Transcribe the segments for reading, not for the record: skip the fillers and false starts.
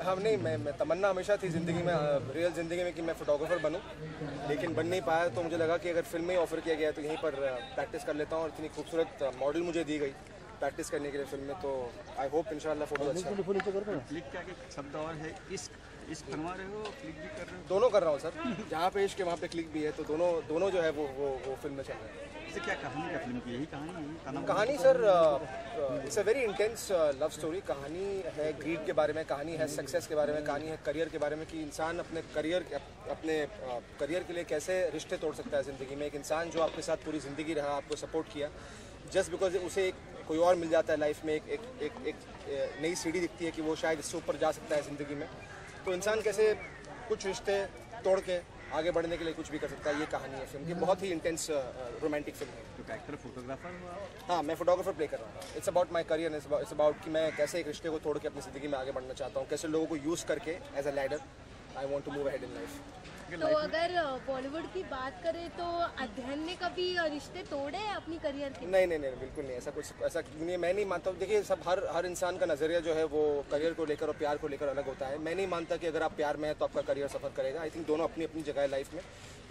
हम नहीं, मैं तमन्ना हमेशा थी ज़िंदगी में, रियल ज़िंदगी में, कि मैं फ़ोटोग्राफ़र बनूं, लेकिन बन नहीं पाया। तो मुझे लगा कि अगर फिल्म में ही ऑफ़र किया गया तो यहीं पर प्रैक्टिस कर लेता हूँ। और इतनी खूबसूरत मॉडल मुझे दी गई प्रैक्टिस करने के लिए फिल्म में, तो आई होप इंशाल्लाह फ़ोटो अच्छा है। क्लिक क्या शब्द और है, इश्क बनवा रहे हो, क्लिक भी कर रहे हो? दोनों कर रहा हूँ सर, जहाँ पे इश्क है वहाँ पे क्लिक भी है, तो दोनों जो है वो फिल्म में चल रहा है। इससे क्या कहानी, क्या फिल्म की यही कहानी? कहानी sir, it's a very intense love story. कहानी है ग्रीड के बारे में, कहानी है सक्सेस के बारे में, कहानी है करियर के बारे में, कि इंसान अपने करियर के लिए कैसे रिश्ते तोड़ सकता है ज़िंदगी में। एक इंसान जो आपके साथ पूरी ज़िंदगी रहा, आपको सपोर्ट किया, जस्ट बिकॉज उसे कोई और मिल जाता है लाइफ में, एक नई सीढ़ी दिखती है कि वो शायद इससे ऊपर जा सकता है ज़िंदगी में, तो इंसान कैसे कुछ रिश्ते तोड़ के आगे बढ़ने के लिए कुछ भी कर सकता है। ये कहानी है फिल्म की, बहुत ही इंटेंस रोमांटिक फिल्म है। तो कैरेक्टर फोटोग्राफर हुआ? हाँ, मैं फोटोग्राफर प्ले कर रहा हूँ। It's about my career, it's about कि मैं कैसे एक रिश्ते को तोड़ के अपनी ज़िंदगी में आगे बढ़ना चाहता हूँ, कैसे लोगों को यूज़ करके as a ladder I want to move ahead in life. तो अगर बॉलीवुड की बात करें तो अध्ययन ने कभी रिश्ते तोड़े हैं अपनी करियर के? नहीं, बिल्कुल नहीं, ऐसा क्यों नहीं है, मैं नहीं मानता हूँ। देखिए, सब हर इंसान का नज़रिया जो है वो करियर को लेकर और प्यार को लेकर अलग होता है। मैं नहीं मानता कि अगर आप प्यार में हैं तो आपका करियर सफ़र करेगा। आई थिंक दोनों अपनी अपनी जगह है लाइफ में,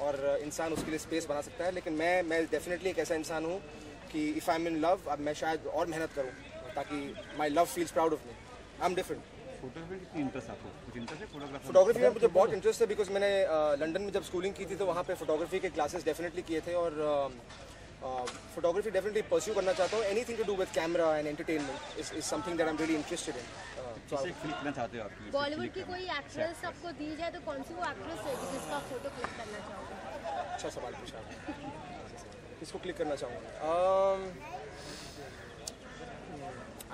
और इंसान उसके लिए स्पेस बना सकता है। लेकिन मैं डेफिनेटली एक ऐसा इंसान हूँ कि if I am in love, अब मैं शायद और मेहनत करूँ ताकि my love feels proud of me. I am different. Photography कितनी इंटरेस्ट आपको? कुछ इंटरेस्ट है फोटोग्राफी? फोटोग्राफी में मुझे बहुत इंटरेस्ट है, बिकॉज मैंने लंदन में जब स्कूलिंग की थी तो वहाँ पे फोटोग्राफी के क्लासेस डेफिनेटली किए थे, और फोटोग्राफी डेफिनेटली परस्यू करना चाहता हूँ। Anything to do with camera and entertainment is something that I am really interested in. किसे क्लिक करना चाहते हो आप? बॉलीवुड की कोई एक्ट्रेस आपको दी जाए तो कौन सी वो एक्ट्रेस है जिसका फोटो क्लिक करना चाहोगे? अच्छा सवाल पूछा आपने। किसको क्लिक करना चाहूँगा?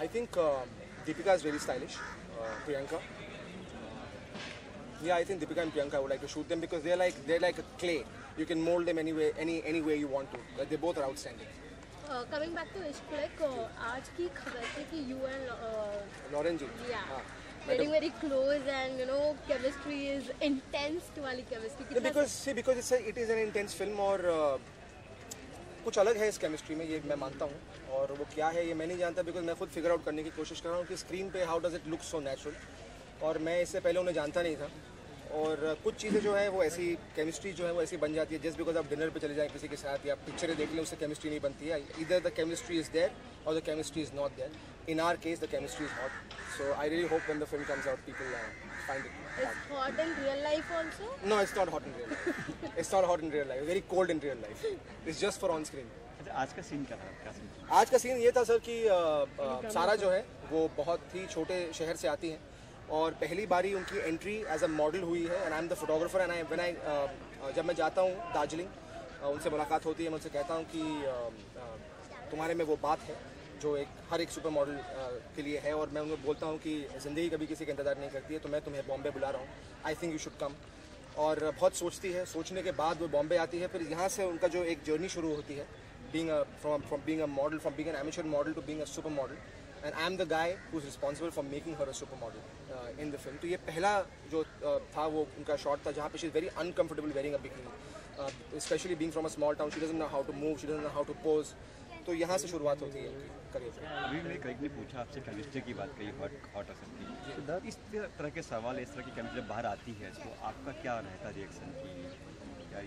I think Deepika is very stylish. Priyanka. Yeah, I think Deepika and Priyanka, I would like to shoot them because they're like a clay. You can mold them any way you want to. They both are outstanding. Coming back to Ishq Flick, आज की खबर थी कि you and Lauren ji. Yeah. Getting very close and chemistry is intense वाली chemistry. Because it is an intense film, और कुछ अलग है इस केमिस्ट्री में, ये मैं मानता हूँ, और वो क्या है ये मैं नहीं जानता, बिकॉज मैं खुद फिगर आउट करने की कोशिश कर रहा हूँ कि स्क्रीन पे how does it look so natural, और मैं इससे पहले उन्हें जानता नहीं था। और कुछ चीज़ें जो है वो ऐसी केमिस्ट्री जो है वो ऐसी बन जाती है जस्ट बिकॉज आप डिनर पे चले जाएं किसी के साथ या पिक्चरें देख लें, उससे केमिस्ट्री नहीं बनती है। इधर द केमिस्ट्री इज देयर और the chemistry is not there. In our case the chemistry is hot, so I really hope when the film comes out people find it hot. It's hot in real life also? No, it's not hot in real life. It's not hot in real life. Very cold in real life. It's just for on screen. आज का scene क्या था? क्या scene? आज का scene ये था sir कि सारा जो है वो बहुत ही छोटे शहर से आती हैं और पहली बारी उनकी एंट्री एज अ मॉडल हुई है, and I am the photographer, and जब मैं जाता हूँ दार्जिलिंग, उनसे मुलाकात होती है, मैं उनसे कहता हूँ कि तुम्हारे में वो बात है जो हर एक सुपर मॉडल के लिए है, और मैं उन्हें बोलता हूँ कि ज़िंदगी कभी किसी का इंतज़ार नहीं करती है, तो मैं तुम्हें बॉम्बे बुला रहा हूँ, I think you should come. और बहुत सोचती है, सोचने के बाद वो बॉम्बे आती है, फिर यहाँ से उनका जो एक जर्नी शुरू होती है, from being a model, from being an amateur model to being a supermodel, and I am the guy who's responsible for making her a supermodel in the film. तो ये पहला जो था वो उनका शॉट था जहाँ पे she is very uncomfortable wearing a bikini, especially being from a small town. She doesn't know how to move, she doesn't know how to pose. तो यहाँ से शुरुआत होती है उनकी करियर। अभी मैं कहीं ने पूछा आपसे केमिस्ट्री की बात कही, हॉट और सबकी, इस तरह के सवाल, इस तरह की केमिस्ट्री जब बाहर आती है तो आपका क्या रहता है रिएक्शन की?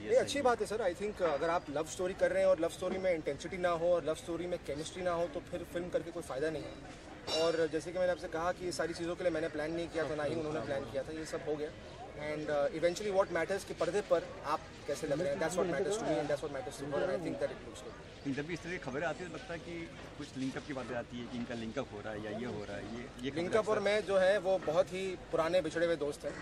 ये अच्छी बात है सर। आई थिंक अगर आप लव स्टोरी कर रहे हैं और लव स्टोरी में इंटेंसिटी ना हो और लव स्टोरी में केमिस्ट्री ना हो तो फिर फिल्म करके कोई फ़ायदा नहीं है। और जैसे कि मैंने आपसे कहा कि ये सारी चीज़ों के लिए मैंने प्लान नहीं किया था, ना ही उन्होंने प्लान किया था, ये सब हो गया। एंड इवेंचुअली व्हाट मैटर्स कि पर्दे पर आप कैसे लग रहे हैं, that's what matters to me and that's what matters to her, and I think that it looks good. जब भी इस तरह की खबरें आती है तो लगता है कि कुछ लिंकअप की बातें आती है कि इनका लिंकअप हो रहा है या ये हो रहा है, ये लिंकअप और मैं जो है वो बहुत ही पुराने बिछड़े हुए दोस्त हैं।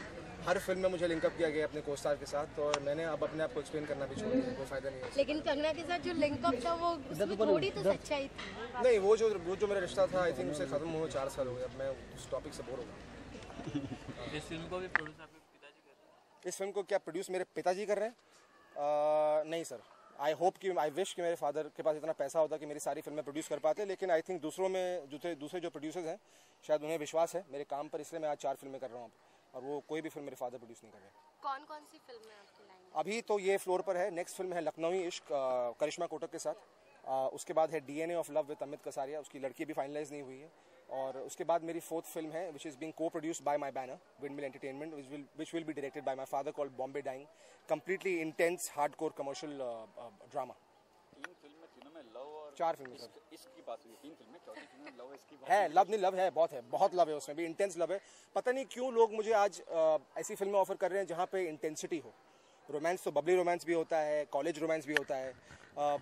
हर फिल्म में मुझे लिंकअप किया गया अपने कोस्टार के साथ, और मैंने अब अपने आप को एक्सप्लेन करना भी छोड़ दिया, कोई फायदा नहीं है। लेकिन कंगना के साथ जो लिंकअप था वो उसमें थोड़ी तो सच्चाई थी। नहीं, वो जो मेरा रिश्ता था आई थिंक उसे खत्म हुए 4 साल हो गए। अब मैं उस टॉपिक से बोर हो गया। इस फिल्म को भी प्रोड्यूस आपके पिताजी कर रहे हैं? इस फिल्म को क्या प्रोड्यूस मेरे पिताजी कर रहे हैं? नहीं सर, आई विश कि मेरे फादर के पास इतना पैसा होता कि मेरी सारी फिल्में प्रोड्यूस कर पाते, लेकिन आई थिंक दूसरे जो प्रोड्यूसर्स हैं शायद उन्हें विश्वास है मेरे काम पर, इसलिए मैं आज 4 फिल्में कर रहा हूँ, और वो कोई भी फिल्म मेरे फादर प्रोड्यूस नहीं कर रहे। कौन कौन सी फिल्म है आपकी लाइन? अभी तो ये फ्लोर पर है, नेक्स्ट फिल्म है लखनवी इश्क करिश्मा कोटक के साथ, उसके बाद है DNA of love with Amit Kasaria, उसकी लड़की भी फाइनलाइज नहीं हुई है, और उसके बाद मेरी 4th फिल्म है which is being co-produced by my banner Windmill Entertainment, which will be directed by my father, called Bombay Dying. Completely intense hardcore commercial drama. 3 film में, तीनों में लव और 4 फिल्में सर इसकी बात हुई, 3 फिल्में, चौथी फिल्म में लव इसकी बात है। लव नहीं, लव है, बहुत लव है उसमें भी, इंटेंस लव है। पता नहीं क्यों लोग मुझे आज ऐसी फिल्में ऑफर कर रहे हैं जहाँ पे इंटेंसिटी हो। रोमांस तो बबली रोमांस भी होता है, कॉलेज रोमांस भी होता है,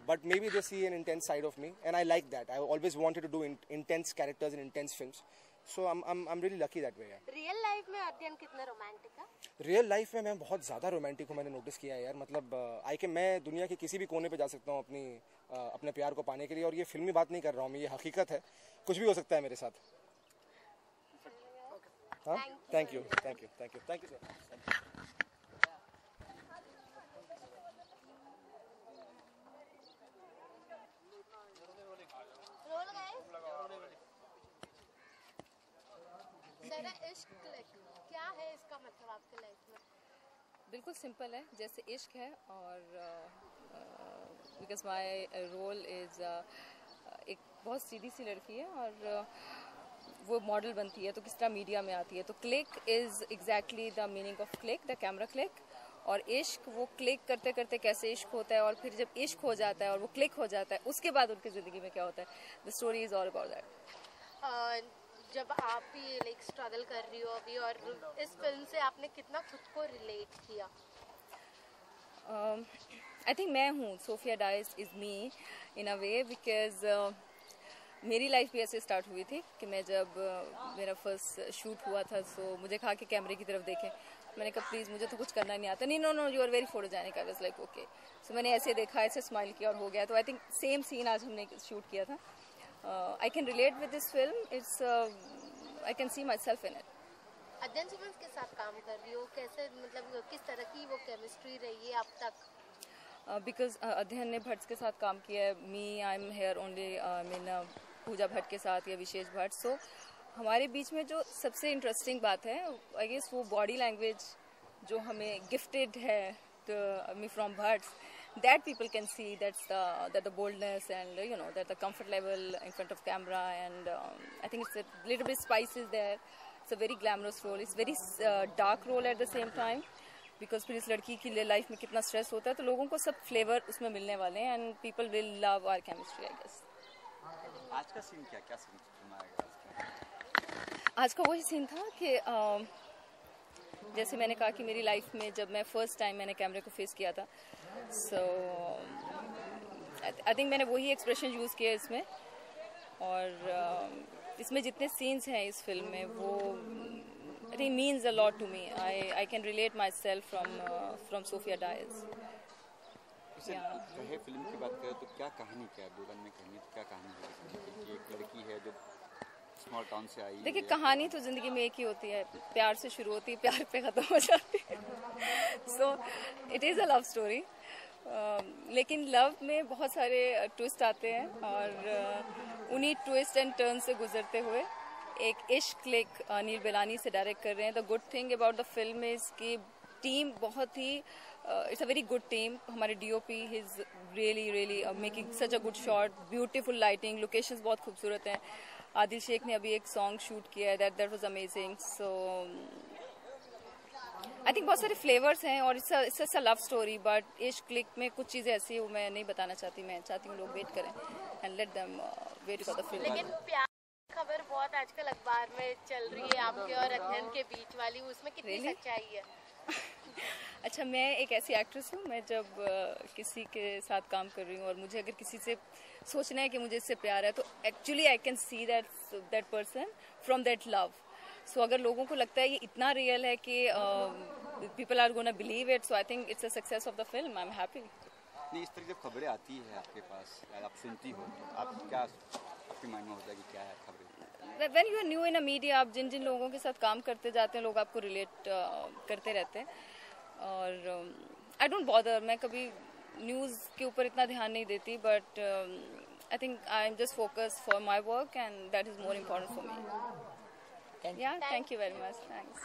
but maybe they see an intense side of me and I like that. I always wanted to do intense characters in intense films, so I am really lucky that way. Real life में अध्ययन कितना romantic है? Real life में मैं बहुत ज़्यादा romantic हूँ, मैंने नोटिस किया है यार। मतलब मैं दुनिया के किसी भी कोने पे जा सकता हूँ अपने प्यार को पाने के लिए, और ये फिल्मी बात नहीं कर रहा हूँ मैं, ये हकीकत है, कुछ भी हो सकता है मेरे साथ। हाँ, थैंक यू सर। इश्क क्या है, इसका मतलब आपके लाइफ में? बिल्कुल सिंपल है, जैसे इश्क है, और बिकॉज माई रोल इज़ एक बहुत सीधी सी लड़की है और वो मॉडल बनती है तो किस तरह मीडिया में आती है, तो click is exactly the meaning of click, the camera click. और इश्क, वो क्लिक करते करते कैसे इश्क होता है, और फिर जब इश्क हो जाता है और वो क्लिक हो जाता है, उसके बाद उनकी ज़िंदगी में क्या होता है। The story is all about that. जब आप भी लाइक स्ट्रगल कर रही हो अभी, और इस फिल्म से आपने कितना खुद को रिलेट किया? आई थिंक मैं हूँ, Sophia dies is me in a way, because मेरी लाइफ भी ऐसे स्टार्ट हुई थी कि मैं जब मेरा फर्स्ट शूट हुआ था, तो मुझे कहा कि कैमरे की तरफ देखें। मैंने कहा प्लीज़ मुझे तो कुछ करना नहीं आता। नहीं, no you are very photogenic. I was like okay. So मैंने ऐसे देखा, ऐसे स्माइल किया और हो गया। तो आई थिंक सेम सीन आज हमने शूट किया था। I can relate with this film. It's I can see myself in it. अध्ययन सुमन के साथ काम कर रही हो, कैसे, मतलब किस तरह की वो केमिस्ट्री रही है अब तक? Because अध्ययन ने भट्ट के साथ काम किया है। Me, I'm here only Pooja Bhatt के साथ या विशेष भट्ट। So हमारे बीच में जो सबसे इंटरेस्टिंग बात है, I guess वो बॉडी लैंग्वेज जो हमें गिफ्टेड है me from Bhatts, that people can see, that the boldness and that the comfort level in front of camera, and I think it's a little bit spice is there. It's a very glamorous role. It's very dark role at the same time, because फिर इस लड़की की life में कितना stress होता है, तो लोगों को सब फ्लेवर उसमें मिलने वाले हैं, and people will love our chemistry, I guess. आज का सीन क्या सीन सुनाएगा? आज का वही सीन था कि जैसे मैंने कहा कि मेरी लाइफ में जब मैं फर्स्ट टाइम मैंने कैमरे को फेस किया था, सो आई थिंक मैंने वही एक्सप्रेशन यूज़ किया इसमें। और इसमें जितने सीन्स हैं इस फिल्म में, वो I think means a lot to me. I can relate myself from Sophia dies. कहे फिल्म की बात करें तो क्या कहानी, क्या दुल्हन में कहानी, क्या कहानी है? एक लड़की है जो स्मॉल टाउन से आई। देखिए, कहानी तो ज़िंदगी में एक ही होती है, प्यार से शुरू होती है, प्यार पे ख़त्म हो जाती है। So it is a love story, लेकिन लव में बहुत सारे ट्विस्ट आते हैं, और उन्हीं ट्विस्ट एंड टर्न से गुजरते हुए एक इश्क क्लिक नील बेलानी से डायरेक्ट कर रहे हैं। The good thing about the film is कि टीम बहुत ही it's a very good team. हमारे DOP is really making such a good shot, beautiful lighting, locations बहुत खूबसूरत हैं। आदिल शेख ने अभी एक सॉन्ग शूट किया है, that was amazing. So I think बहुत सारे फ्लेवर्स हैं, और it's a love story, but इश्क क्लिक में कुछ चीज़ें ऐसी वो मैं नहीं बताना चाहती। मैं चाहती हूँ लोग वेट करें and let them wait for the film. लेकिन प्यार खबर बहुत आजकल अखबार में चल रही है आपके और अध्ययन के बीच वाली, उसमें कितनी सच्चाई है? अच्छा, मैं एक ऐसी एक्ट्रेस हूँ, मैं जब किसी के साथ काम कर रही हूँ और मुझे अगर किसी से सोचना है कि मुझे इससे प्यार है, तो actually I can see that person from that love. So अगर लोगों को लगता है ये इतना रियल है कि people are gonna believe it, so I think it's a success of the film. I am happy. नहीं, इस तरह जब खबरें आती है आपके पास, आप सुनती हो, तो आप क्या आपके माइंड में होता है कि क्या है खबरें? When you are new in a media, आप जिन जिन लोगों के साथ काम करते जाते हैं, लोग आपको रिलेट करते रहते हैं, और आई डोंट बॉदर। मैं कभी न्यूज़ के ऊपर इतना ध्यान नहीं देती, but I think I am just focus for my work, and that is more important for me. Yeah, thank you very much. Thanks.